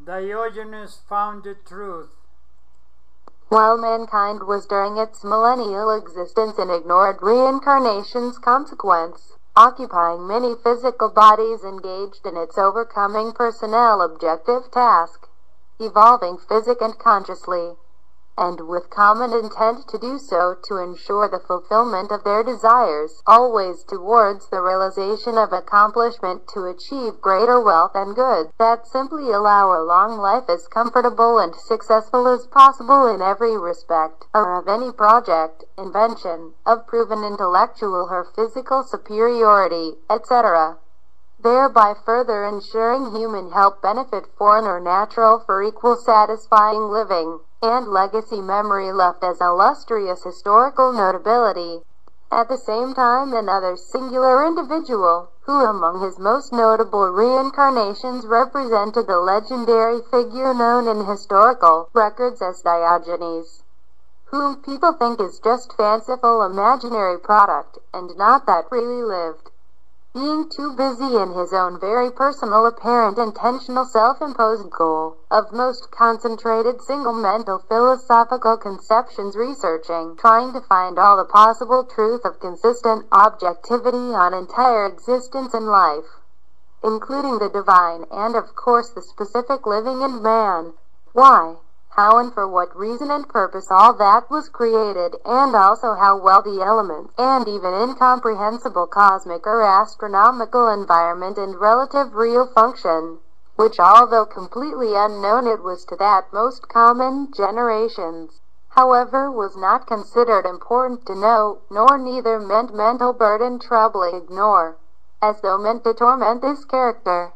Diogenes found the truth. While mankind was during its millennial existence and ignored reincarnation's consequence, occupying many physical bodies engaged in its overcoming personnel objective task, evolving physic and consciously, and with common intent to do so to ensure the fulfillment of their desires, always towards the realization of accomplishment to achieve greater wealth and good, that simply allow a long life as comfortable and successful as possible in every respect, or of any project, invention, of proven intellectual or physical superiority, etc., thereby further ensuring human health benefit foreign or natural for equal satisfying living, and legacy memory left as illustrious historical notability. At the same time, another singular individual, who among his most notable reincarnations represented the legendary figure known in historical records as Diogenes, whom people think is just fanciful imaginary product, and not that really lived. Being too busy in his own very personal apparent intentional self-imposed goal of most concentrated single mental philosophical conceptions researching, trying to find all the possible truth of consistent objectivity on entire existence and life, including the divine and of course the specific living in man. Why, how and for what reason and purpose all that was created, and also how well the elements, and even incomprehensible cosmic or astronomical environment and relative real function, which although completely unknown it was to that most common generations, however, was not considered important to know, nor neither meant mental burden troubling ignore, as though meant to torment this character.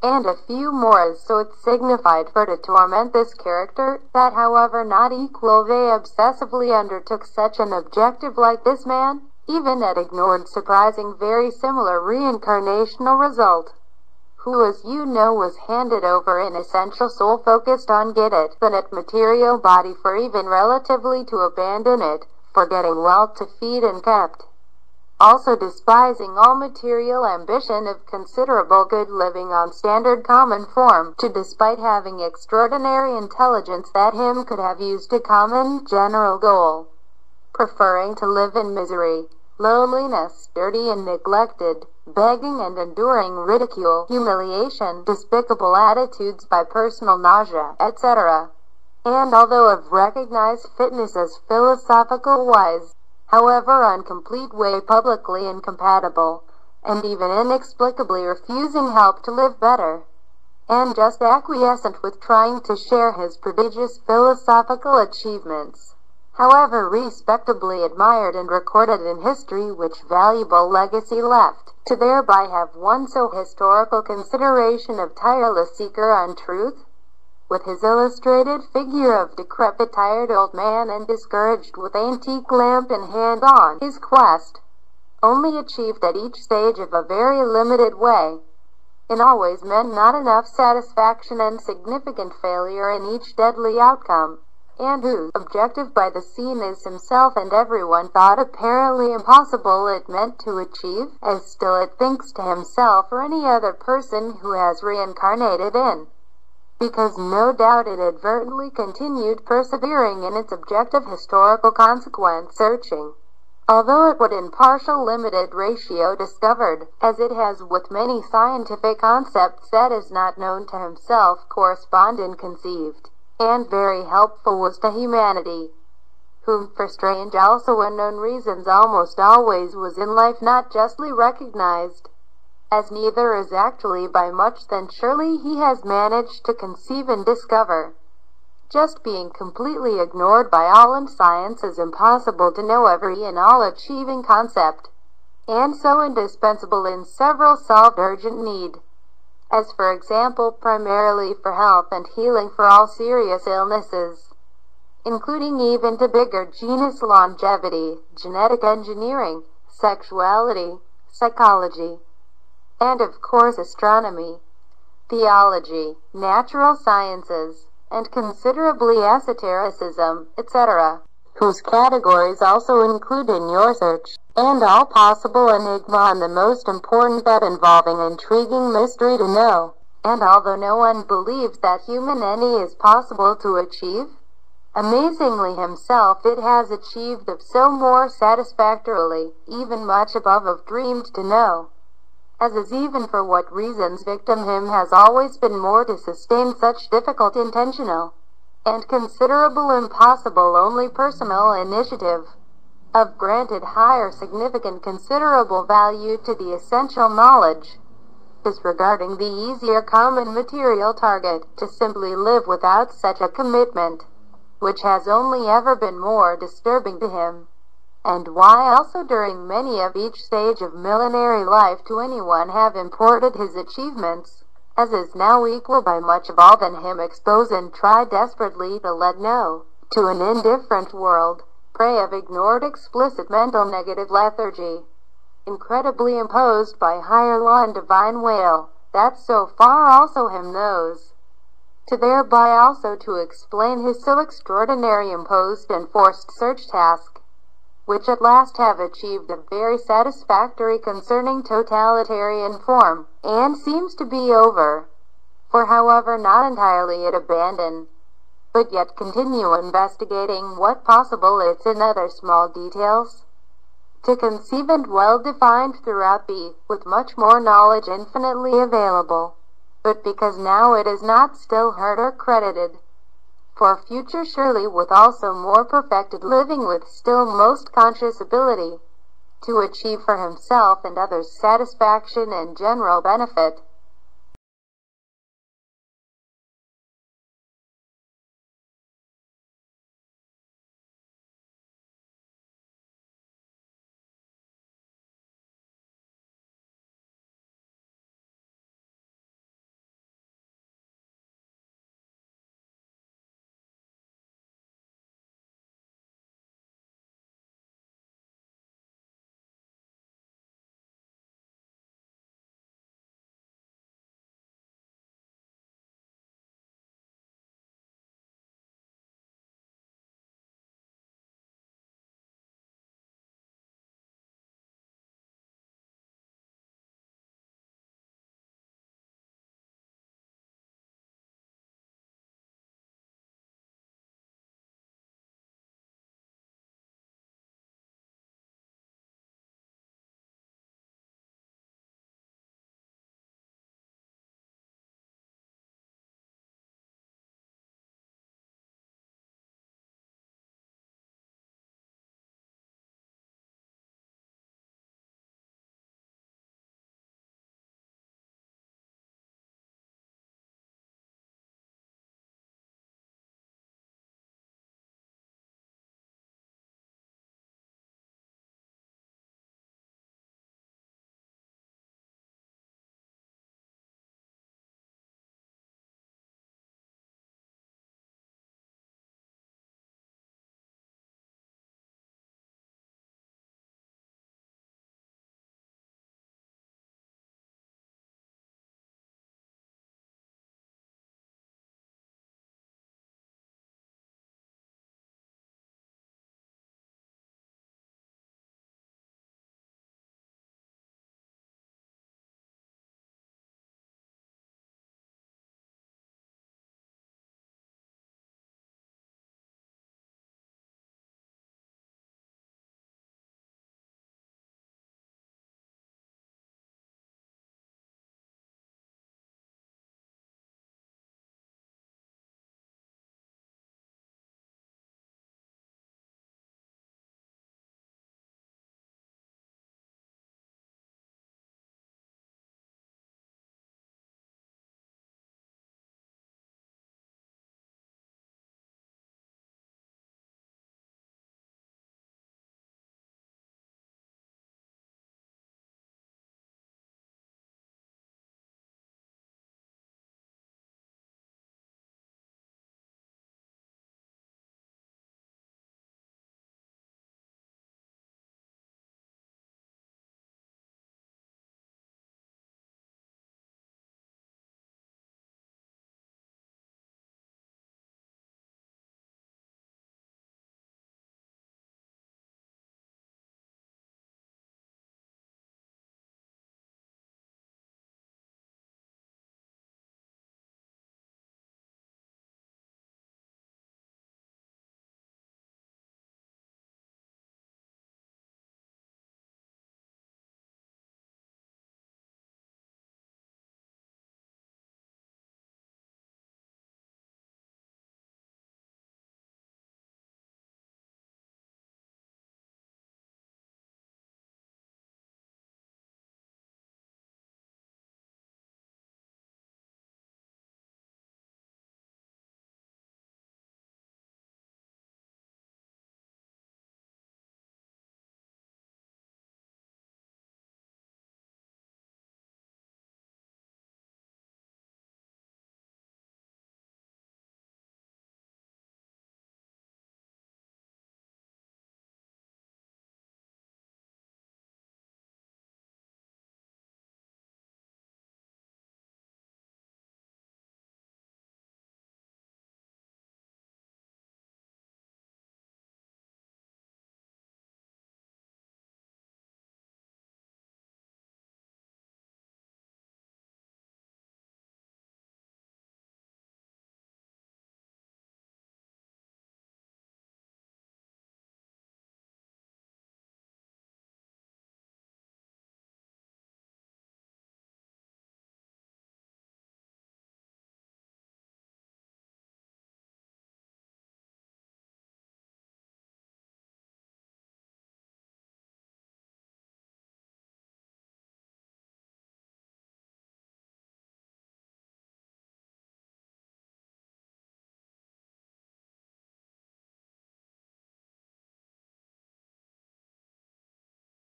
And a few more as so it signified for to torment this character, that however not equal they obsessively undertook such an objective like this man, even at ignored surprising very similar reincarnational result, who as you know was handed over in essential soul focused on get it, than at material body for even relatively to abandon it, for getting wealth to feed and kept. Also despising all material ambition of considerable good living on standard common form, to despite having extraordinary intelligence that him could have used to common general goal, preferring to live in misery, loneliness, dirty and neglected, begging and enduring ridicule, humiliation, despicable attitudes by personal nausea, etc. And although of recognized fitness as philosophical wise, however incomplete way publicly incompatible, and even inexplicably refusing help to live better, and just acquiescent with trying to share his prodigious philosophical achievements, however respectably admired and recorded in history, which valuable legacy left, to thereby have won so historical consideration of tireless seeker on truth, with his illustrated figure of decrepit tired old man and discouraged with antique lamp in hand on his quest, only achieved at each stage of a very limited way, in always meant not enough satisfaction and significant failure in each deadly outcome, and whose objective by the seen is himself and everyone thought apparently impossible it meant to achieve, as still it thinks to himself or any other person who has reincarnated in, because no doubt it advertently continued persevering in its objective historical consequence searching, although it would in partial limited ratio discovered, as it has with many scientific concepts that is not known to himself, correspond and conceived, and very helpful was to humanity, whom for strange also unknown reasons almost always was in life not justly recognized, as neither is actually by much then surely he has managed to conceive and discover, just being completely ignored by all in science as impossible to know every and all achieving concept, and so indispensable in several solved urgent need, as for example primarily for health and healing for all serious illnesses, including even to bigger genus longevity, genetic engineering, sexuality, psychology, and of course astronomy, theology, natural sciences, and considerably esotericism, etc., whose categories also include in your search, and all possible enigma and the most important that involving intriguing mystery to know, And although no one believes that human any is possible to achieve, amazingly himself it has achieved of so more satisfactorily, even much above of dreamed to know, as is even for what reasons victim him has always been more to sustain such difficult intentional and considerable impossible only personal initiative, of granted higher significant considerable value to the essential knowledge, disregarding the easier common material target, to simply live without such a commitment, which has only ever been more disturbing to him, and why also during many of each stage of millenary life to anyone have imported his achievements, as is now equal by much of all than him expose and try desperately to let know, to an indifferent world, prey of ignored explicit mental negative lethargy, incredibly imposed by higher law and divine will, that so far also him knows, to thereby also to explain his so extraordinary imposed and forced search task, which at last have achieved a very satisfactory concerning totalitarian form, and seems to be over, for however not entirely it abandon, but yet continue investigating what possible it's in other small details, to conceive and well defined throughout be, with much more knowledge infinitely available, but because now it is not still heard or credited, for future surely with also more perfected living with still most conscious ability, to achieve for himself and others satisfaction and general benefit,